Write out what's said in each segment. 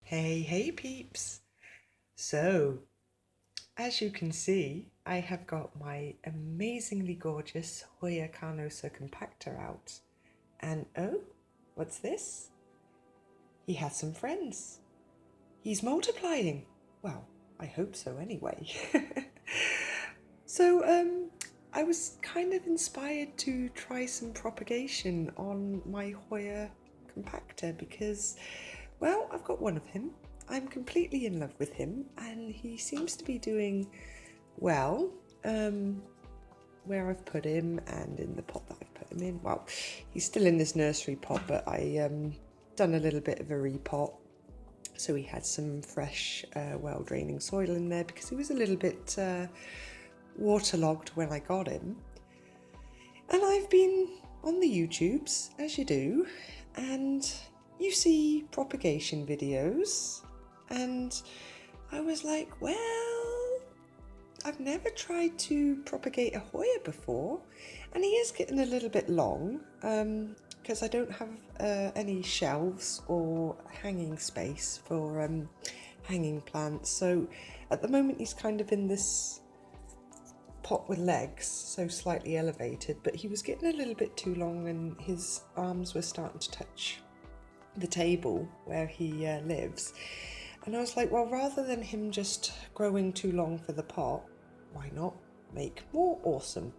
Hey peeps! So, as you can see, I have got my amazingly gorgeous Hoya Carnosa Compacta out. And oh, what's this? He has some friends. He's multiplying. Well, I hope so anyway. So, I was kind of inspired to try some propagation on my Hoya Compacta because, well, I've got one of him. I'm completely in love with him and he seems to be doing well where I've put him and in the pot that I've put him in. Well, he's still in this nursery pot, but I done a little bit of a repot. So he had some fresh, well-draining soil in there because he was a little bit waterlogged when I got him. And I've been on the YouTubes, as you do, and you see propagation videos, and I was like, well, I've never tried to propagate a Hoya before, and he is getting a little bit long because I don't have any shelves or hanging space for hanging plants. So at the moment he's kind of in this pot with legs, so slightly elevated, but he was getting a little bit too long and his arms were starting to touch the table where he lives. And I was like, well, rather than him just growing too long for the pot, why not make more awesome?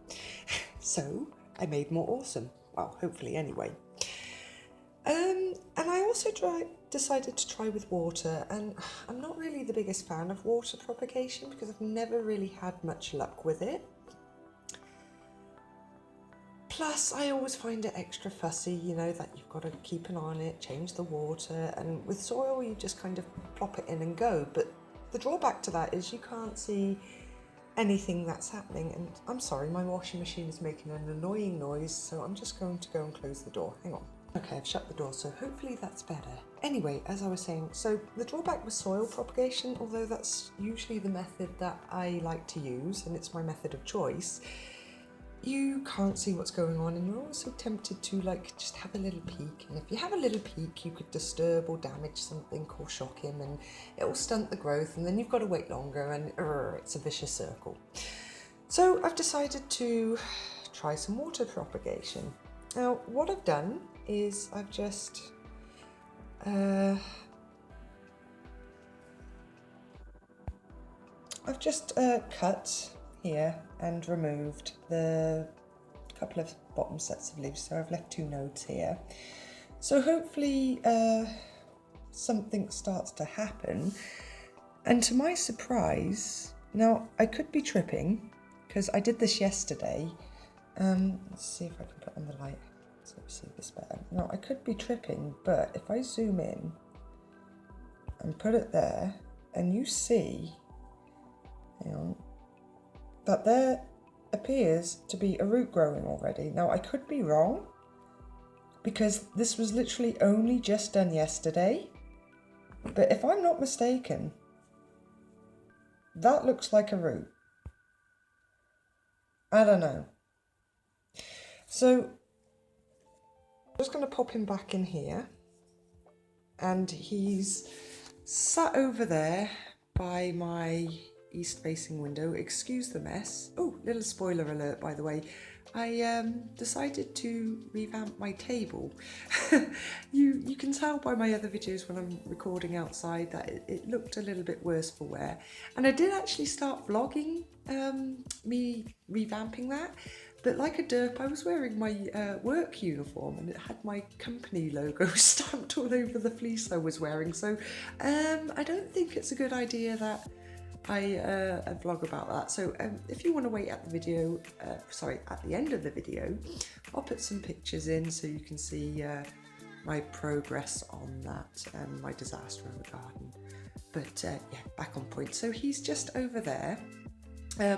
So I made more awesome. Well, hopefully anyway. And I also decided to try with water, and I'm not really the biggest fan of water propagation because I've never really had much luck with it. Plus, I always find it extra fussy, you know, that you've got to keep an eye on it, change the water, and with soil you just kind of plop it in and go. But the drawback to that is you can't see anything that's happening. And I'm sorry, my washing machine is making an annoying noise, so I'm just going to go and close the door. Hang on. Okay, I've shut the door, so hopefully that's better. Anyway, as I was saying, so the drawback with soil propagation, although that's usually the method that I like to use, and it's my method of choice, you can't see what's going on and you're also tempted to like just have a little peek, and if you have a little peek you could disturb or damage something or shock him and it will stunt the growth, and then you've got to wait longer, and it's a vicious circle. So I've decided to try some water propagation. Now what I've done is I've just cut here and removed the couple of bottom sets of leaves, so I've left 2 nodes here. So hopefully something starts to happen, and to my surprise, now I could be tripping because I did this yesterday. Let's see if I can put on the light so we see this better. Now I could be tripping, but if I zoom in and put it there, and you see, hang on, that there appears to be a root growing already. Now I could be wrong because this was literally only just done yesterday, but if I'm not mistaken, that looks like a root. I don't know. So I'm just going to pop him back in here, and he's sat over there by my east facing window. Excuse the mess. Oh, little spoiler alert, by the way. I decided to revamp my table. You can tell by my other videos when I'm recording outside that it looked a little bit worse for wear, and I did actually start vlogging me revamping that, but like a derp I was wearing my work uniform and it had my company logo stamped all over the fleece I was wearing, so I don't think it's a good idea that I vlog about that. So if you want to wait at the video, at the end of the video, I'll put some pictures in so you can see my progress on that and my disaster in the garden. But yeah, back on point. So he's just over there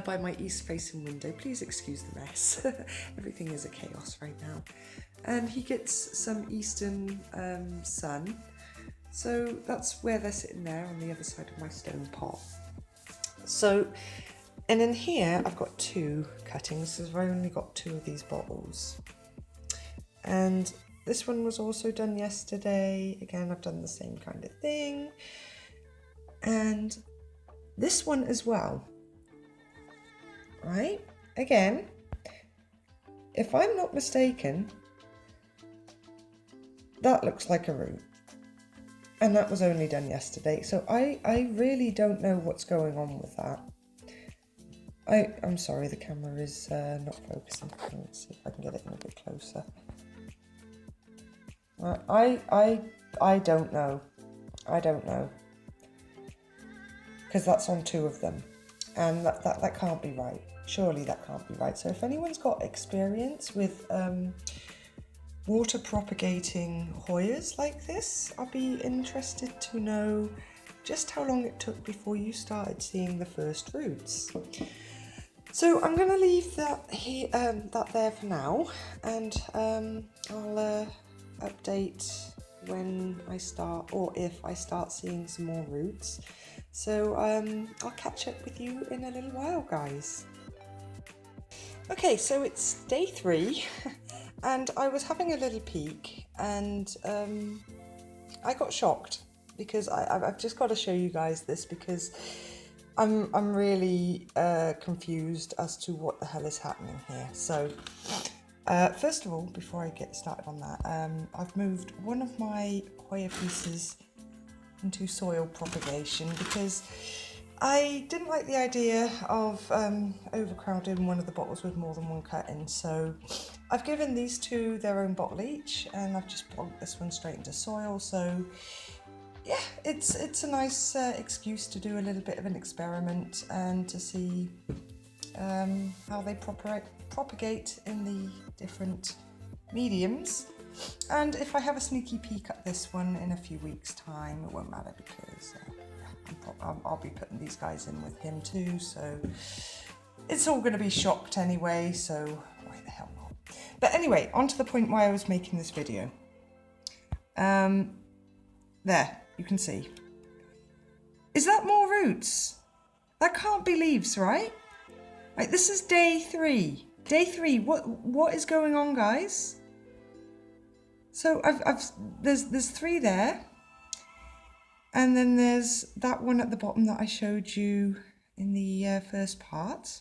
by my east facing window. Please excuse the mess. Everything is a chaos right now. And he gets some eastern sun. So that's where they're sitting there on the other side of my stone pot. So, and in here I've got 2 cuttings, because I've only got 2 of these bottles. And This one was also done yesterday. Again, I've done the same kind of thing. And this one as well, right? Again, if I'm not mistaken, that looks like a root. And that was only done yesterday. So I really don't know what's going on with that. I'm sorry, the camera is not focusing. Let's see if I can get it in a bit closer. I don't know. I don't know. Because that's on 2 of them. And that can't be right. Surely that can't be right. So if anyone's got experience with water propagating Hoyas like this, I'd be interested to know just how long it took before you started seeing the first roots. So I'm going to leave that here, that there for now, and I'll update when I start, or if I start seeing some more roots. So I'll catch up with you in a little while, guys. Okay, so it's day 3. And I was having a little peek, and I got shocked because I've just got to show you guys this, because I'm really confused as to what the hell is happening here. So first of all, before I get started on that, I've moved one of my Hoya pieces into soil propagation because I didn't like the idea of overcrowding one of the bottles with more than one cut in, so I've given these 2 their own bottle each, and I've just plonked this one straight into soil. So yeah, it's a nice excuse to do a little bit of an experiment and to see how they propagate in the different mediums. And if I have a sneaky peek at this one in a few weeks' time, it won't matter, because I'll be putting these guys in with him too, so it's all going to be shocked anyway, so why the hell not? But anyway, on to the point why I was making this video. There, you can see. Is that more roots? That can't be leaves, right? Right, this is day 3. Day 3, what is going on, guys? So there's 3 there. And then there's that one at the bottom that I showed you in the first part.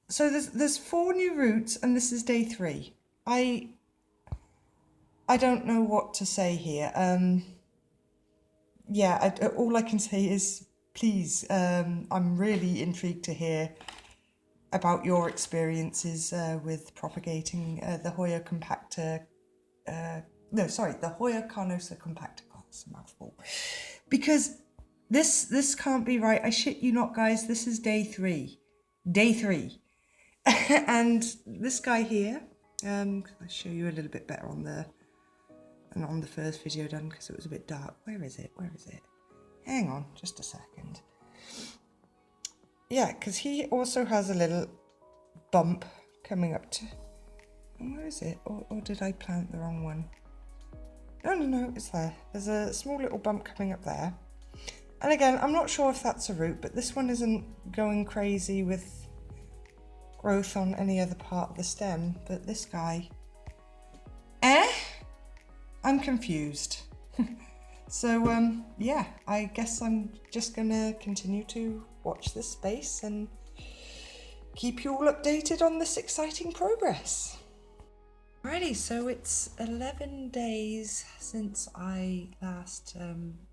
So there's 4 new roots, and this is day 3. I don't know what to say here. Yeah, all I can say is please. I'm really intrigued to hear about your experiences with propagating the Hoya Compacta. The Hoya Carnosa Compacta. A mouthful, because this can't be right. I shit you not, guys, this is day 3. And this guy here, I'll show you a little bit better on the first video done, because it was a bit dark. Where is it? Hang on just a second. Yeah, because he also has a little bump coming up to, and where is it? Or did I plant the wrong one? No, it's there. There's a small little bump coming up there. And again, I'm not sure if that's a root, but this one isn't going crazy with growth on any other part of the stem. But this guy, I'm confused. So, yeah, I guess I'm just gonna continue to watch this space and keep you all updated on this exciting progress. Alrighty, so it's 11 days since I last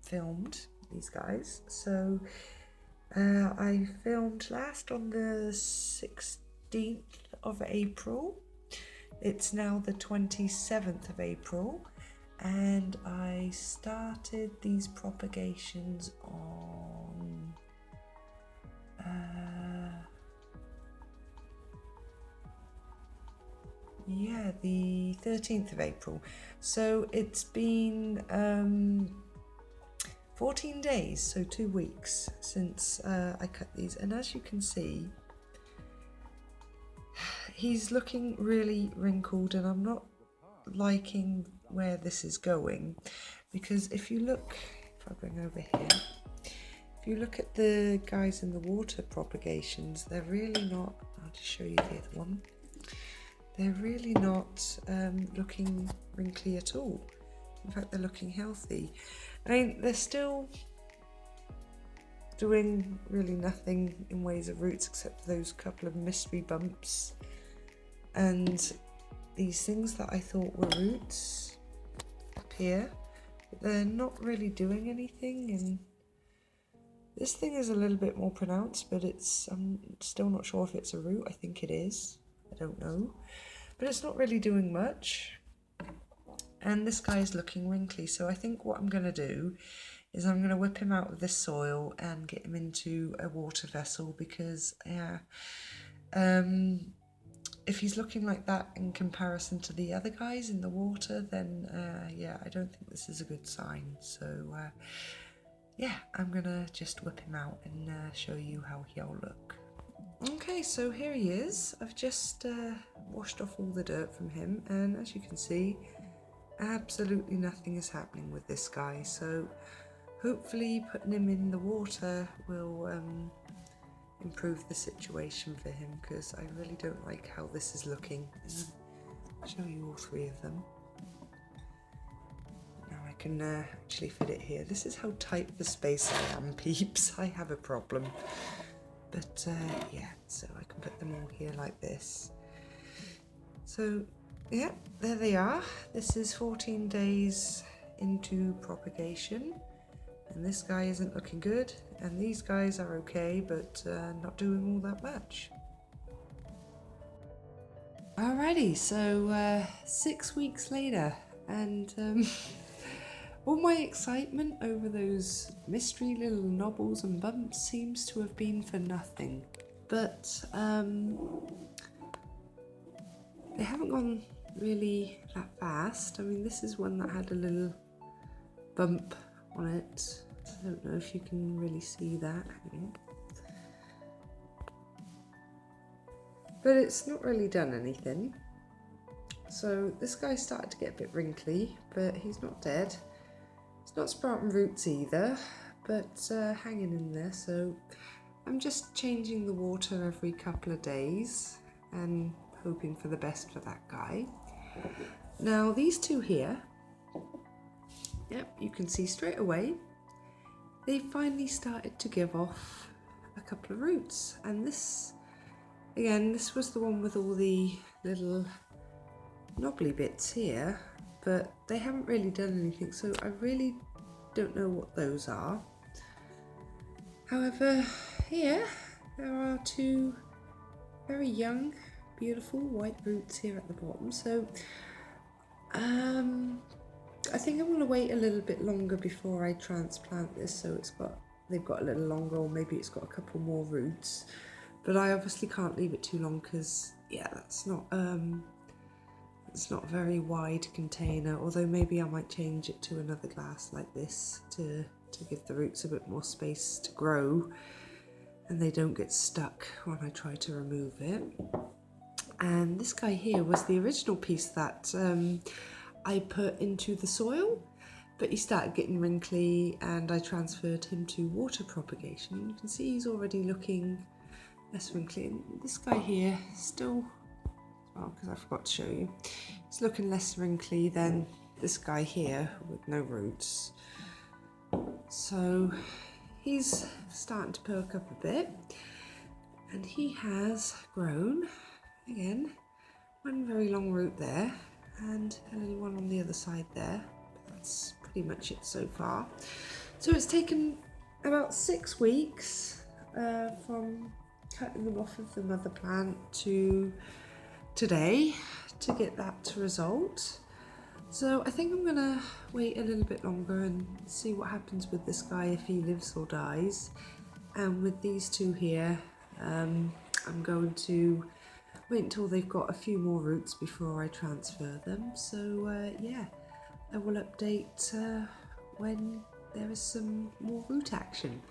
filmed these guys. So I filmed last on the 16th of April. It's now the 27th of April, and I started these propagations on the 13th of April. So it's been 14 days, so 2 weeks since I cut these, and as you can see, he's looking really wrinkled, and I'm not liking where this is going, because if you look, if I bring over here, if you look at the guys in the water propagations, they're really not, I'll just show you the other one. they're really not looking wrinkly at all. In fact, they're looking healthy. I mean, they're still doing really nothing in ways of roots except for those couple of mystery bumps and these things that I thought were roots up here, but they're not really doing anything. And this thing is a little bit more pronounced, but I'm still not sure if it's a root. I think it is, I don't know, but it's not really doing much. And this guy is looking wrinkly, so I think what I'm going to do is I'm going to whip him out of this soil and get him into a water vessel, because if he's looking like that in comparison to the other guys in the water, then yeah, I don't think this is a good sign. So yeah, I'm going to just whip him out and show you how he'll look. Okay, so here he is. I've just washed off all the dirt from him, and as you can see, absolutely nothing is happening with this guy. So hopefully putting him in the water will improve the situation for him, because I really don't like how this is looking. I'll show you all three of them. Now I can actually fit it here. This is how tight for space I am, peeps. I have a problem. But yeah, so I can put them all here like this. So yeah, there they are. This is 14 days into propagation. And this guy isn't looking good, and these guys are okay, but not doing all that much. Alrighty, so 6 weeks later, and all my excitement over those mystery little knobbles and bumps seems to have been for nothing. But they haven't gone really that fast. I mean, this is one that had a little bump on it. I don't know if you can really see that. But it's not really done anything. So this guy started to get a bit wrinkly, but he's not dead. It's not sprouting roots either, but hanging in there. So I'm just changing the water every couple of days and hoping for the best for that guy. Now these two here, yep, you can see straight away, they finally started to give off a couple of roots. And this, again, this was the one with all the little knobbly bits here, but they haven't really done anything, so I really don't know what those are. However, here there are two very young, beautiful white roots here at the bottom. So I think I'm going to wait a little bit longer before I transplant this, so they've got a little longer, or maybe it's got a couple more roots. But I obviously can't leave it too long, because yeah, it's not a very wide container, although maybe I might change it to another glass like this to give the roots a bit more space to grow and they don't get stuck when I try to remove it. And this guy here was the original piece that I put into the soil, but he started getting wrinkly and I transferred him to water propagation. And you can see he's already looking less wrinkly. And this guy here still, well, because I forgot to show you, he's looking less wrinkly than this guy here with no roots. So he's starting to perk up a bit, and he has grown again, one very long root there and a little one on the other side there. But that's pretty much it so far. So it's taken about 6 weeks from cutting them off of the mother plant to today to get that to result. So I think I'm gonna wait a little bit longer and see what happens with this guy, if he lives or dies. And with these two here, I'm going to wait until they've got a few more roots before I transfer them. So yeah, I will update when there is some more root action.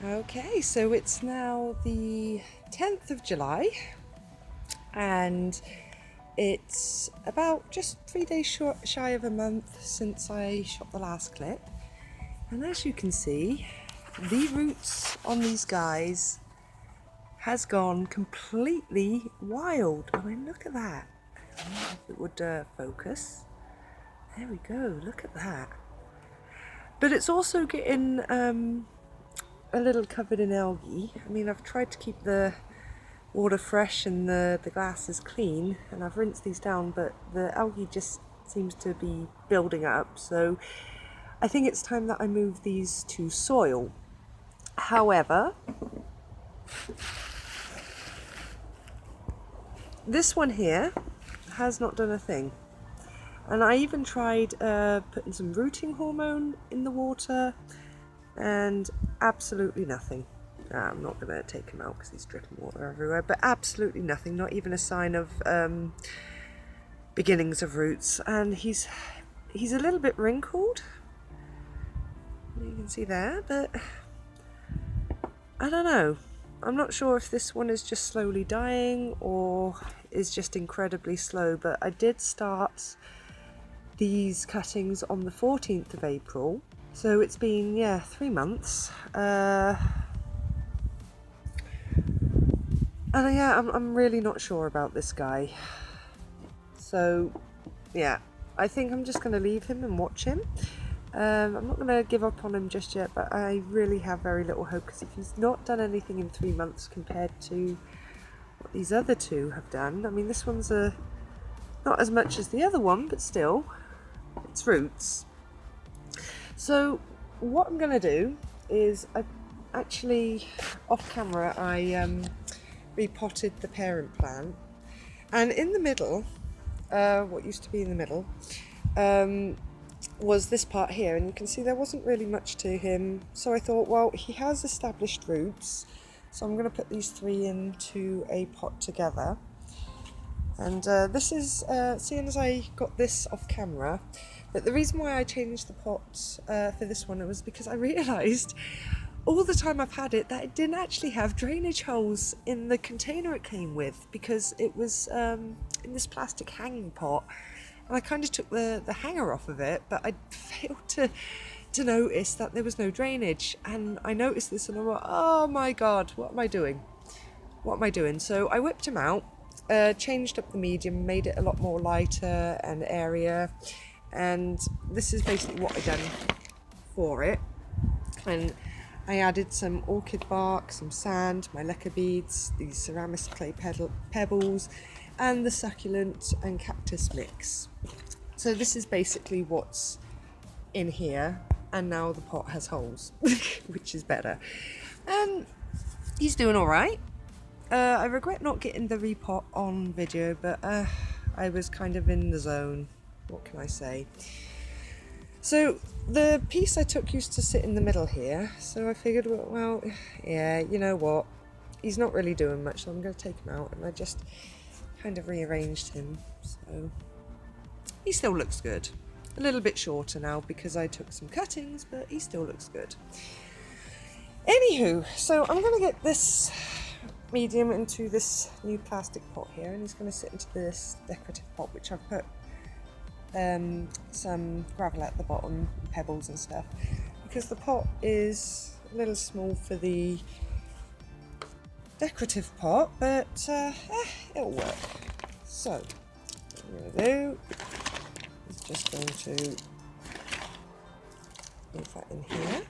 Okay, so it's now the 10th of July and it's about just 3 days shy of a month since I shot the last clip. And as you can see, the roots on these guys has gone completely wild. I mean, look at that. I don't know if it would focus. There we go, look at that. But it's also getting a little covered in algae. I mean, I've tried to keep the water fresh and the glasses clean, and I've rinsed these down, but the algae just seems to be building up. So I think it's time that I move these to soil. However, this one here has not done a thing. And I even tried putting some rooting hormone in the water, and absolutely nothing. I'm not going to take him out because he's dripping water everywhere, but absolutely nothing, not even a sign of beginnings of roots. And he's a little bit wrinkled, you can see there, but I don't know. I'm not sure if this one is just slowly dying or is just incredibly slow, but I did start these cuttings on the 14th of April, so it's been 3 months. And I'm really not sure about this guy. So yeah, I think I'm just going to leave him and watch him. I'm not going to give up on him just yet, but I really have very little hope, because if he's not done anything in 3 months compared to what these other two have done, I mean, this one's not as much as the other one, but still, it's roots. So what I'm going to do is, I actually, off camera, I repotted the parent plant, and in the middle, what used to be in the middle, was this part here, and you can see there wasn't really much to him. So I thought, well, he has established roots, so I'm going to put these 3 into a pot together. And this is, seeing as I got this off camera, but the reason why I changed the pot for this one was because I realised all the time I've had it that it didn't actually have drainage holes in the container it came with, because it was in this plastic hanging pot. And I kind of took the hanger off of it, but I failed to notice that there was no drainage. And I noticed this and I went, oh my God, what am I doing? What am I doing? So I whipped him out, changed up the medium, made it a lot more lighter and airier. And this is basically what I done for it. And I added some orchid bark, some sand, my lacquer beads, these ceramic clay pebbles, and the succulent and cactus mix. So this is basically what's in here, and now the pot has holes, which is better. And he's doing all right. I regret not getting the repot on video, but I was kind of in the zone. What can I say? So the piece I took used to sit in the middle here, so I figured, well, yeah, you know what? He's not really doing much, so I'm going to take him out, and I just kind of rearranged him, so he still looks good. A little bit shorter now because I took some cuttings, but he still looks good. Anywho, so I'm going to get this medium into this new plastic pot here, and he's going to sit into this decorative pot, which I've put some gravel at the bottom, pebbles and stuff, because the pot is a little small for the decorative pot, but it'll work. So what I'm going to do is just going to move that in here.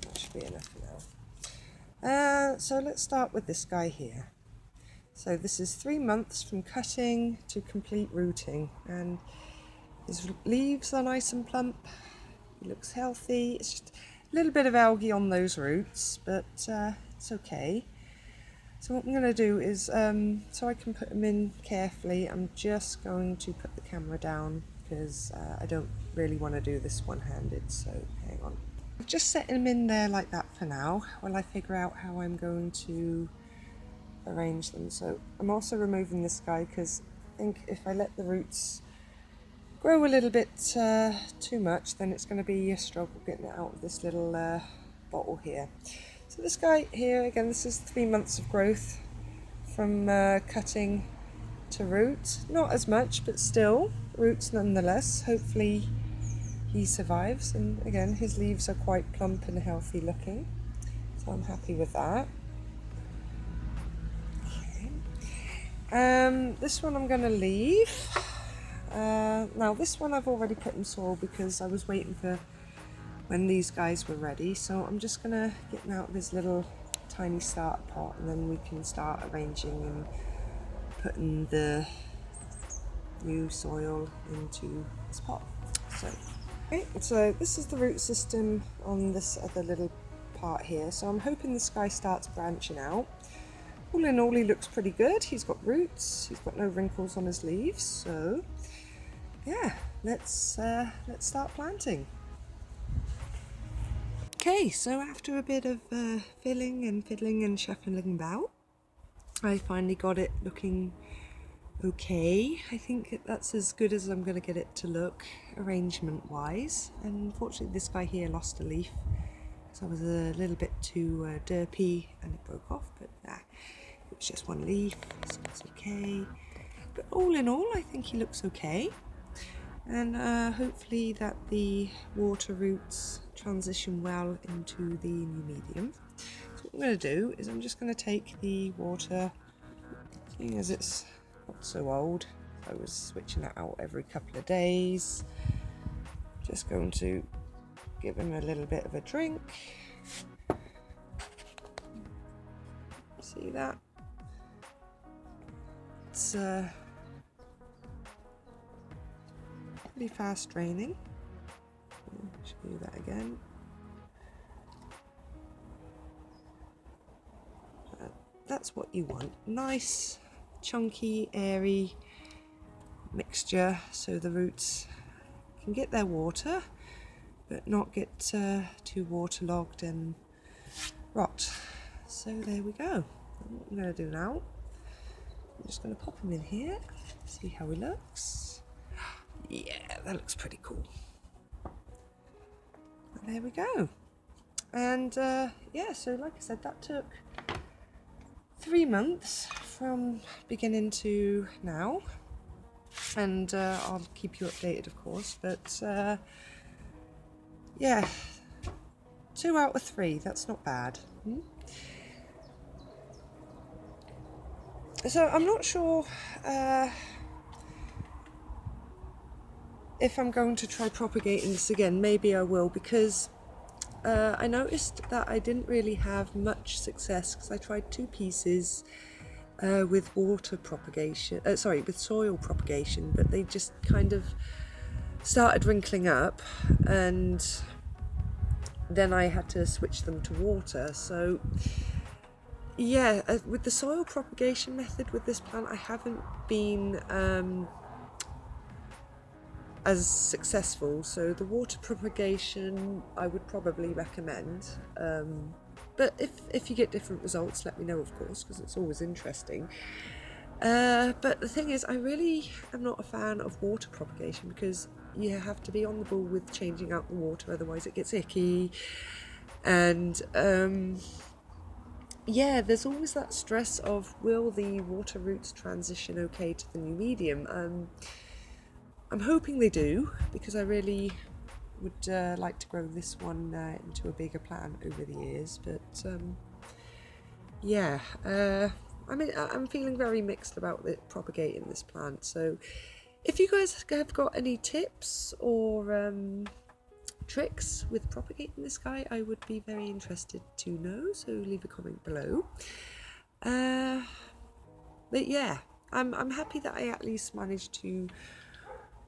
That should be enough now. So let's start with this guy here. So this is 3 months from cutting to complete rooting, and his leaves are nice and plump. He looks healthy. It's just a little bit of algae on those roots, but it's okay. So what I'm going to do is, so I can put them in carefully, I'm just going to put the camera down because I don't really want to do this one-handed, so hang on. I'm just setting them in there like that for now while I figure out how I'm going to arrange them. So I'm also removing this guy because I think if I let the roots grow a little bit too much, then it's going to be a struggle getting it out of this little bottle here. So this guy here, again, this is 3 months of growth from cutting to root. Not as much, but still roots nonetheless. Hopefully he survives, and again his leaves are quite plump and healthy looking, so I'm happy with that. Okay. This one I'm going to leave. Now this one I've already put in soil because I was waiting for when these guys were ready, so I'm just going to get him out of his little tiny starter pot, and then we can start arranging and putting the new soil into this pot. So this is the root system on this other little part here, so I'm hoping this guy starts branching out. All in all, he looks pretty good. He's got roots, he's got no wrinkles on his leaves, so yeah, let's start planting. Okay, so after a bit of filling and fiddling and shuffling about, I finally got it looking okay. I think that's as good as I'm going to get it to look arrangement wise, and unfortunately this guy here lost a leaf, so I was a little bit too derpy and it broke off, but it was just one leaf, so it's okay. But all in all, I think he looks okay, and hopefully that the water roots transition well into the new medium. So what I'm going to do is I'm just going to take the water, seeing as it's not so old, I was switching it out every couple of days, just going to give him a little bit of a drink. See that? It's pretty fast draining. I'll show you that again. That's what you want. Nice, chunky, airy mixture, so the roots can get their water, but not get too waterlogged and rot. So there we go. What I'm going to do now, I'm just going to pop him in here, see how he looks. Yeah, that looks pretty cool. And there we go. And yeah, so like I said, that took 3 months from beginning to now, and I'll keep you updated of course, but yeah, 2 out of 3, that's not bad. So I'm not sure if I'm going to try propagating this again. Maybe I will, because I noticed that I didn't really have much success because I tried 2 pieces with water propagation, with soil propagation, but they just kind of started wrinkling up, and then I had to switch them to water. So yeah, with the soil propagation method with this plant, I haven't been as successful, so the water propagation I would probably recommend, but if you get different results, let me know of course, because it's always interesting. But the thing is, I really am not a fan of water propagation because you have to be on the ball with changing out the water, otherwise it gets icky, and yeah, there's always that stress of, will the water roots transition okay to the new medium? I'm hoping they do, because I really would like to grow this one into a bigger plant over the years, but yeah, I'm feeling very mixed about propagating this plant. So if you guys have got any tips or tricks with propagating this guy, I would be very interested to know, so leave a comment below. But yeah, I'm happy that I at least managed to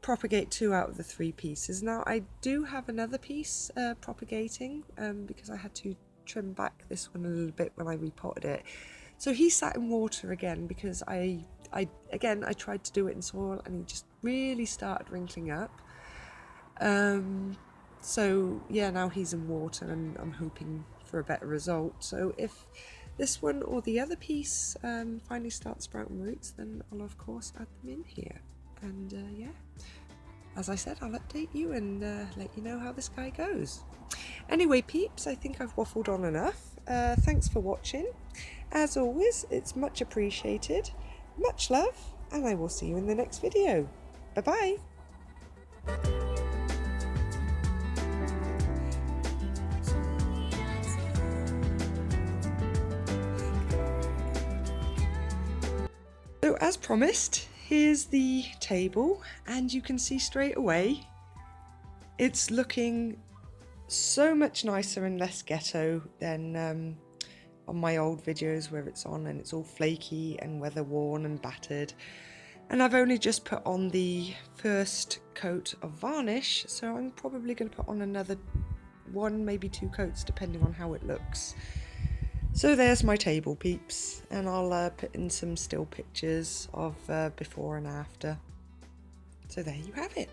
propagate 2 out of the 3 pieces. Now I do have another piece propagating, because I had to trim back this one a little bit when I repotted it. So he sat in water again because I tried to do it in soil and he just really started wrinkling up. So yeah, now he's in water and I'm hoping for a better result. So if this one or the other piece finally starts sprouting roots, then I'll of course add them in here. And yeah, as I said, I'll update you and let you know how this guy goes. Anyway peeps, I think I've waffled on enough. thanks for watching. As always, it's much appreciated. Much love, and I will see you in the next video. Bye-bye. So as promised, here's the table, and you can see straight away it's looking so much nicer and less ghetto than on my old videos where it's on and it's all flaky and weather worn and battered. And I've only just put on the first coat of varnish, so I'm probably going to put on another one, maybe 2 coats, depending on how it looks. So there's my table, peeps, and I'll put in some still pictures of before and after. So there you have it.